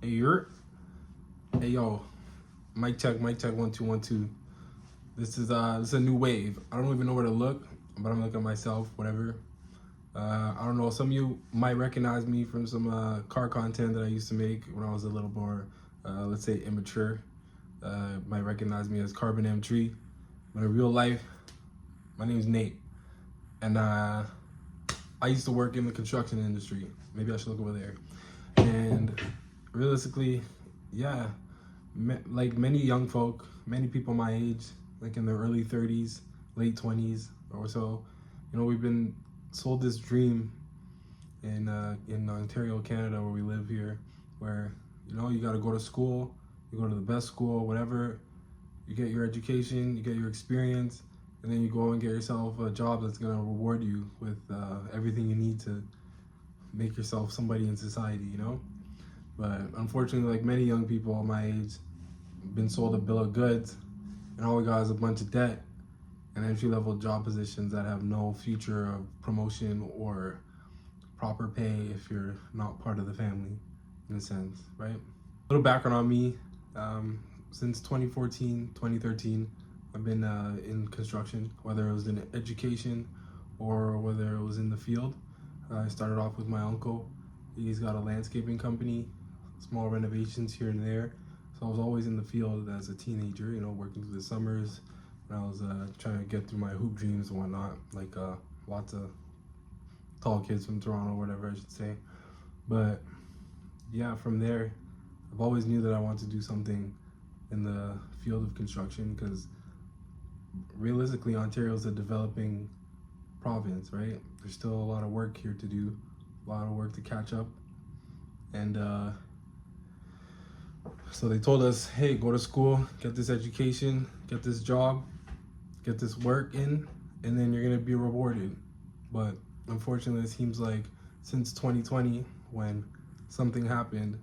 Hey, hey yo, mic check, 1 2 1 2. This is a new wave. I don't even know where to look, but I'm looking at myself, whatever. I don't know. Some of you might recognize me from some car content that I used to make when I was a little more, let's say, immature. Might recognize me as Carbon M3. But in real life, my name is Nate, and I used to work in the construction industry. Maybe I should look over there. And realistically, yeah, like many young folk, many people my age, like in their early 30s, late 20s or so, we've been sold this dream in Ontario, Canada, where we live here, where you got to go to school, you go to the best school, whatever, you get your education, you get your experience, and then you go and get yourself a job that's gonna reward you with everything you need to make yourself somebody in society, But unfortunately, like many young people my age, been sold a bill of goods, and all we got is a bunch of debt and entry-level job positions that have no future of promotion or proper pay if you're not part of the family, in a sense, right? A little background on me. Since 2014, 2013, I've been in construction, whether it was in education or whether it was in the field. I started off with my uncle. He's got a landscaping company, small renovations here and there. So I was always in the field as a teenager, working through the summers when I was trying to get through my hoop dreams and whatnot, like lots of tall kids from Toronto, whatever I should say. But yeah, from there, I've always knew that I wanted to do something in the field of construction because realistically, Ontario is a developing province, right? There's still a lot of work here to do, a lot of work to catch up. And so they told us, hey, go to school, get this education, get this job, get this work in, and then you're gonna be rewarded. But unfortunately, it seems like since 2020, when something happened,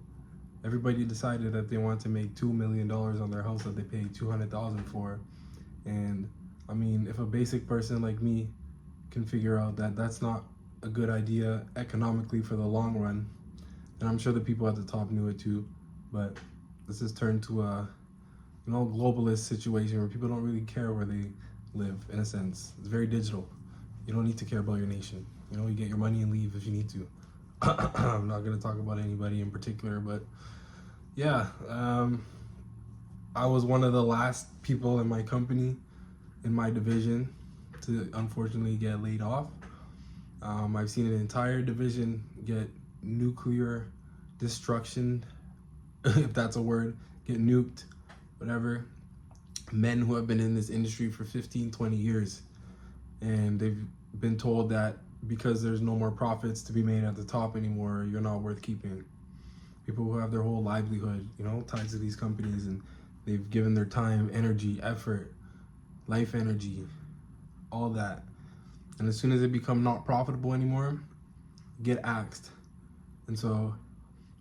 everybody decided that they want to make $2 million on their house that they paid $200,000 for. And I mean, if a basic person like me can figure out that that's not a good idea economically for the long run, and I'm sure the people at the top knew it too, but this has turned to a globalist situation where people don't really care where they live, in a sense. It's very digital. You don't need to care about your nation. You get your money and leave if you need to. I'm not going to talk about anybody in particular, but yeah, I was one of the last people in my company, in my division, to unfortunately get laid off. I've seen an entire division get nuclear destruction, if that's a word, get nuked, whatever. Men who have been in this industry for 15, 20 years, and they've been told that because there's no more profits to be made at the top anymore, you're not worth keeping. People who have their whole livelihood, tied to these companies, and they've given their time, energy, effort, life energy, all that. And as soon as they become not profitable anymore, get axed. And so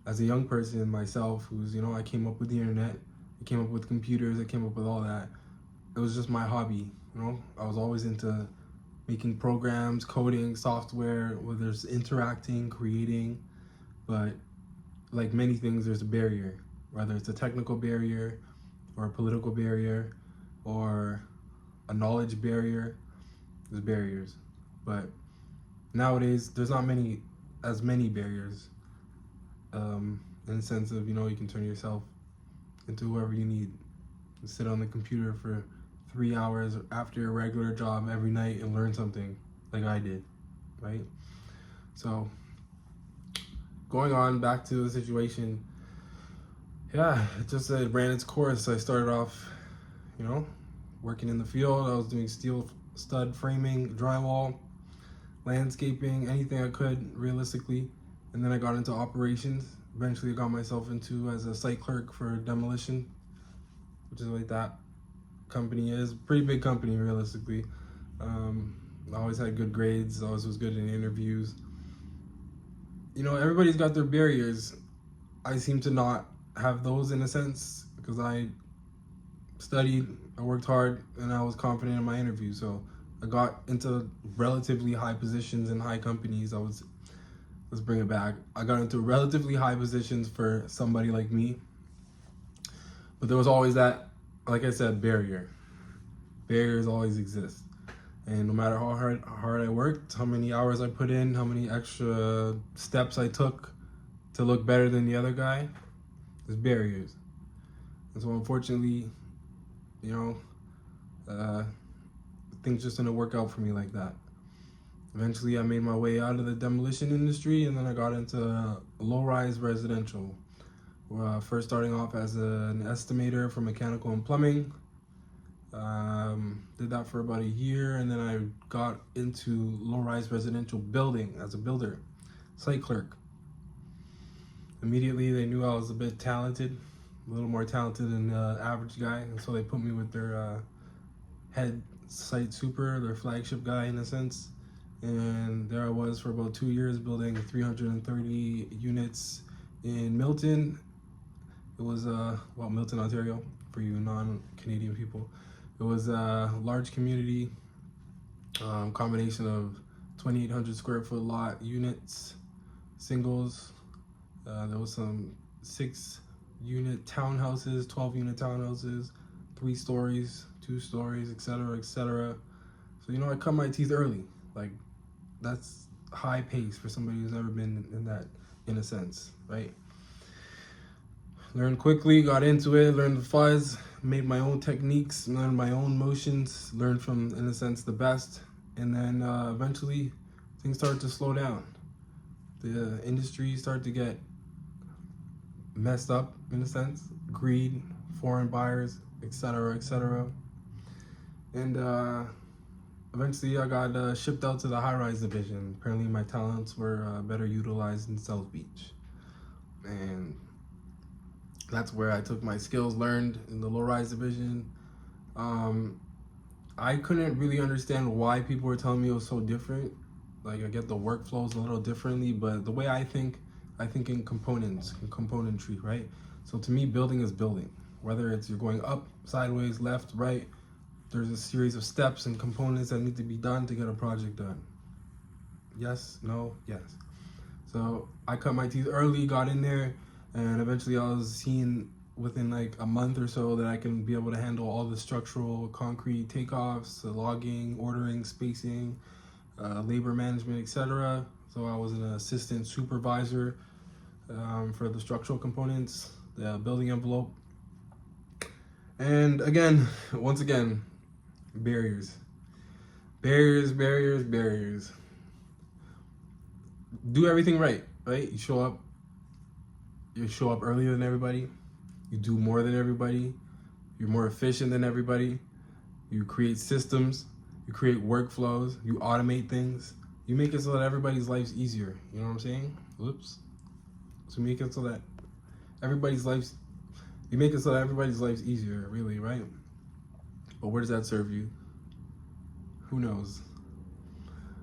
as a young person myself, who's, I came up with the internet, I came up with computers, I came up with all that. It was just my hobby, I was always into making programs, coding, software, whether it's interacting, creating. But like many things, there's a barrier, whether it's a technical barrier or a political barrier or a knowledge barrier. There's barriers. But nowadays, there's not as many barriers, in the sense of, you can turn yourself into whoever you need. You sit on the computer for 3 hours after your regular job every night and learn something, like I did, right? So going on back to the situation, yeah, it ran its course. I started off, working in the field. I was doing steel stud framing, drywall, landscaping, anything I could realistically. And then I got into operations. Eventually I got myself into as a site clerk for Demolition, which is like that company is. Pretty big company realistically. I always had good grades, always was good in interviews. Everybody's got their barriers. I seem to not have those, in a sense, because I studied, I worked hard, and I was confident in my interview. So I got into relatively high positions in high companies. I was let's bring it back. I got into relatively high positions for somebody like me, but there was always that, like I said, barrier. Barriers always exist. And no matter how hard I worked, how many hours I put in, how many extra steps I took to look better than the other guy, there's barriers. And so unfortunately, things just didn't work out for me like that. Eventually I made my way out of the demolition industry, and then I got into low-rise residential. First starting off as an estimator for mechanical and plumbing. Did that for about a year, and then I got into low-rise residential building as a builder, site clerk. Immediately they knew I was a bit talented, a little more talented than the average guy, and so they put me with their head site super, their flagship guy in a sense. And there I was for about 2 years building 330 units in Milton. It was Milton, Ontario, for you non-Canadian people. It was a large community, combination of 2,800 square foot lot units, singles. There was some 6-unit townhouses, 12-unit townhouses, 3 stories, 2 stories, etc., etc. So, I cut my teeth early. Like, that's high pace for somebody who's never been in that, in a sense, right? Learned quickly, got into it, learned the fuzz, made my own techniques, learned my own motions, learned from, in a sense, the best. And then eventually things started to slow down. The industry started to get messed up, in a sense. Greed, foreign buyers, etc., etc. And eventually I got shipped out to the high-rise division. Apparently my talents were better utilized in South Beach. And that's where I took my skills learned in the low-rise division. I couldn't really understand why people were telling me it was so different. Like, I get the workflows a little differently, but the way I think in components, in componentry, right? So to me, building is building. Whether it's you're going up, sideways, left, right, there's a series of steps and components that need to be done to get a project done. Yes, no, yes. So I cut my teeth early, got in there, and eventually I was seeing within like a month or so that I can be able to handle all the structural concrete takeoffs, the logging, ordering, spacing, labor management, etc. So I was an assistant supervisor for the structural components, the building envelope. And once again, barriers. Barriers. Do everything right? You show up earlier than everybody. You do more than everybody. You're more efficient than everybody. You create systems. You create workflows. You automate things. You make it so that everybody's life's easier. You know what I'm saying? Whoops. So make it so that everybody's life's easier, really, right? But where does that serve you? Who knows?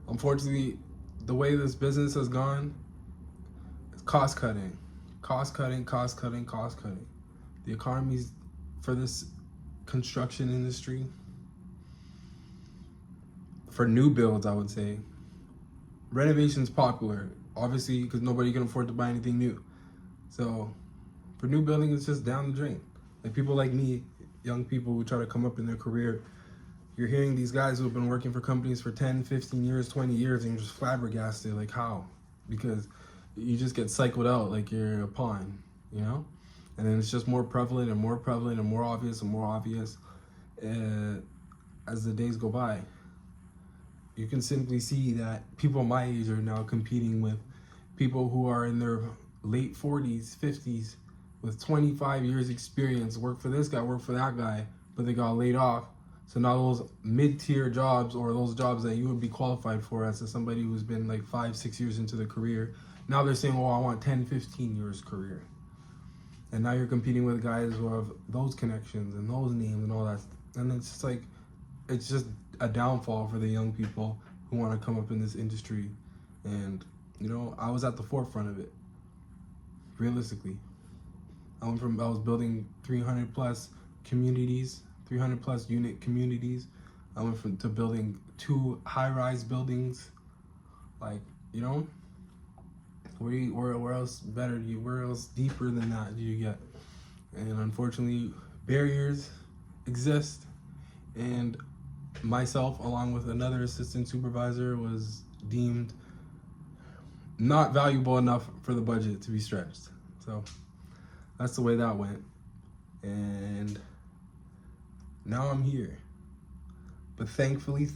Unfortunately, the way this business has gone, it's cost cutting. The economies for this construction industry, for new builds, I would say, renovation's popular, obviously, because nobody can afford to buy anything new. So for new building, it's just down the drain. Like people like me, young people who try to come up in their career, you're hearing these guys who have been working for companies for 10, 15 years, 20 years, and you're just flabbergasted, like how? Because you just get cycled out like you're a pawn, And then it's just more prevalent and more obvious as the days go by. You can simply see that people my age are now competing with people who are in their late 40s, 50s, with 25 years experience, work for this guy, work for that guy, but they got laid off. So now those mid-tier jobs, or those jobs that you would be qualified for as somebody who's been like 5-6 years into the career, now they're saying, I want 10-15 years career. And now you're competing with guys who have those connections and those names and all that. And it's just like, it's just a downfall for the young people who want to come up in this industry. And, I was at the forefront of it, realistically. I was building 300 plus communities, 300 plus unit communities. I went to building 2 high-rise buildings. Where else better do you? Where else deeper than that do you get? And unfortunately, barriers exist. And myself, along with another assistant supervisor, was deemed not valuable enough for the budget to be stretched. So that's the way that went. And now I'm here. But thankfully,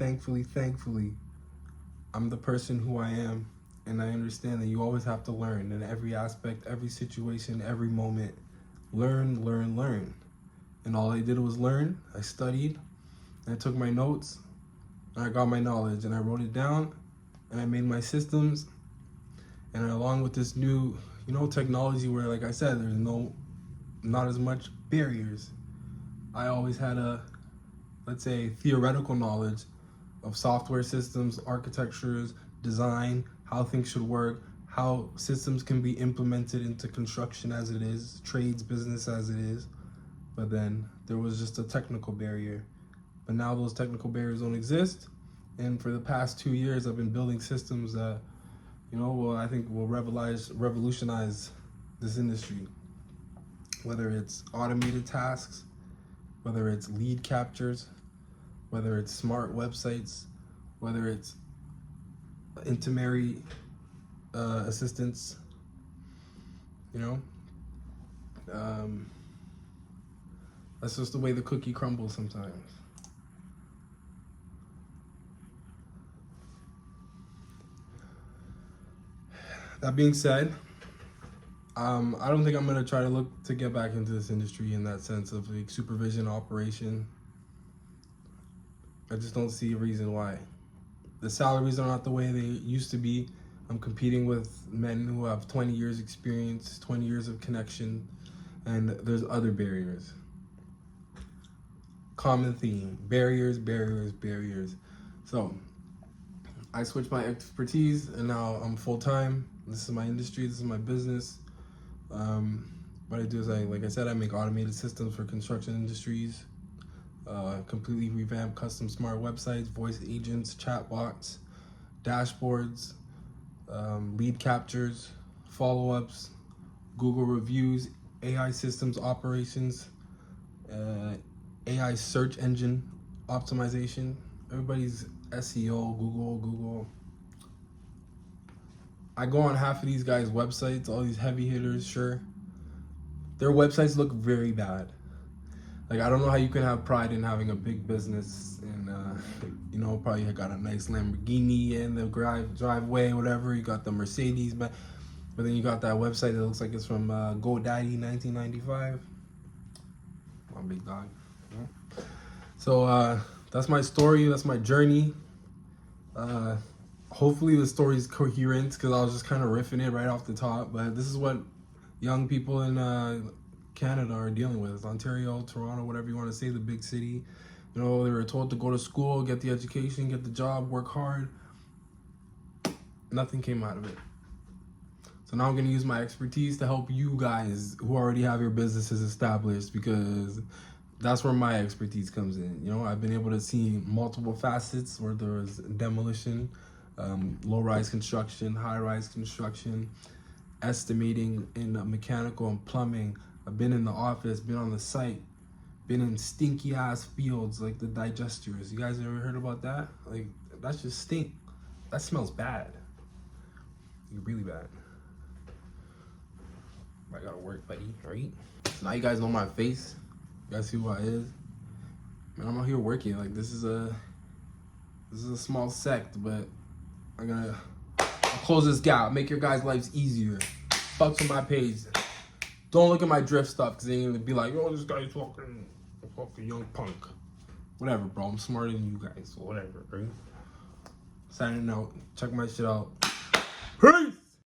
I'm the person who I am. And I understand that you always have to learn in every aspect, every situation, every moment. Learn. And all I did was learn. I studied. And I took my notes. And I got my knowledge. And I wrote it down. And I made my systems. And along with this new, technology where, like I said, there's not as much barriers. I always had let's say, theoretical knowledge of software systems, architectures, design, how things should work, how systems can be implemented into construction as it is, trades business as it is. But then there was just a technical barrier. But now those technical barriers don't exist. And for the past 2 years, I've been building systems that, I think will revolutionize this industry. Whether it's automated tasks, whether it's lead captures, whether it's smart websites, whether it's intimary assistance, that's just the way the cookie crumbles sometimes. That being said, I don't think I'm gonna try to look to get back into this industry in that sense of like supervision operation. I just don't see a reason why. The salaries are not the way they used to be. I'm competing with men who have 20 years experience, 20 years of connection, and there's other barriers. Common theme, barriers. So I switched my expertise and now I'm full-time. This is my industry, this is my business. What I do is like I said, I make automated systems for construction industries, completely revamped custom smart websites, voice agents, chatbots, dashboards, lead captures, follow-ups, Google reviews, AI systems operations, AI search engine optimization. Everybody's SEO, Google. I go on half of these guys' websites, all these heavy hitters, sure. Their websites look very bad. Like, I don't know how you can have pride in having a big business and, probably got a nice Lamborghini in the driveway, whatever. You got the Mercedes, but then you got that website that looks like it's from GoDaddy 1995. My big dog. Yeah. So that's my story. That's my journey. Hopefully the story is coherent because I was just kind of riffing it right off the top. But this is what young people in Canada are dealing with. Ontario, Toronto, whatever you want to say, the big city. They were told to go to school, get the education, get the job, work hard. Nothing came out of it. So now I'm going to use my expertise to help you guys who already have your businesses established, because that's where my expertise comes in. I've been able to see multiple facets where there was demolition, low-rise construction, high-rise construction, estimating in mechanical and plumbing. I've been in the office, been on the site, been in stinky-ass fields like the digesters. You guys ever heard about that? Like, that's just stink. That smells bad. Really bad. I gotta work, buddy, right? Now you guys know my face. You guys see who I is. Man, I'm out here working. Like, this is a small sect, but I'll close this gap, make your guys' lives easier. Fuck to my page. Don't look at my drift stuff, because they're gonna be like, oh, this guy's fucking young punk. Whatever, bro. I'm smarter than you guys, so whatever, right? Signing out. Check my shit out. Peace!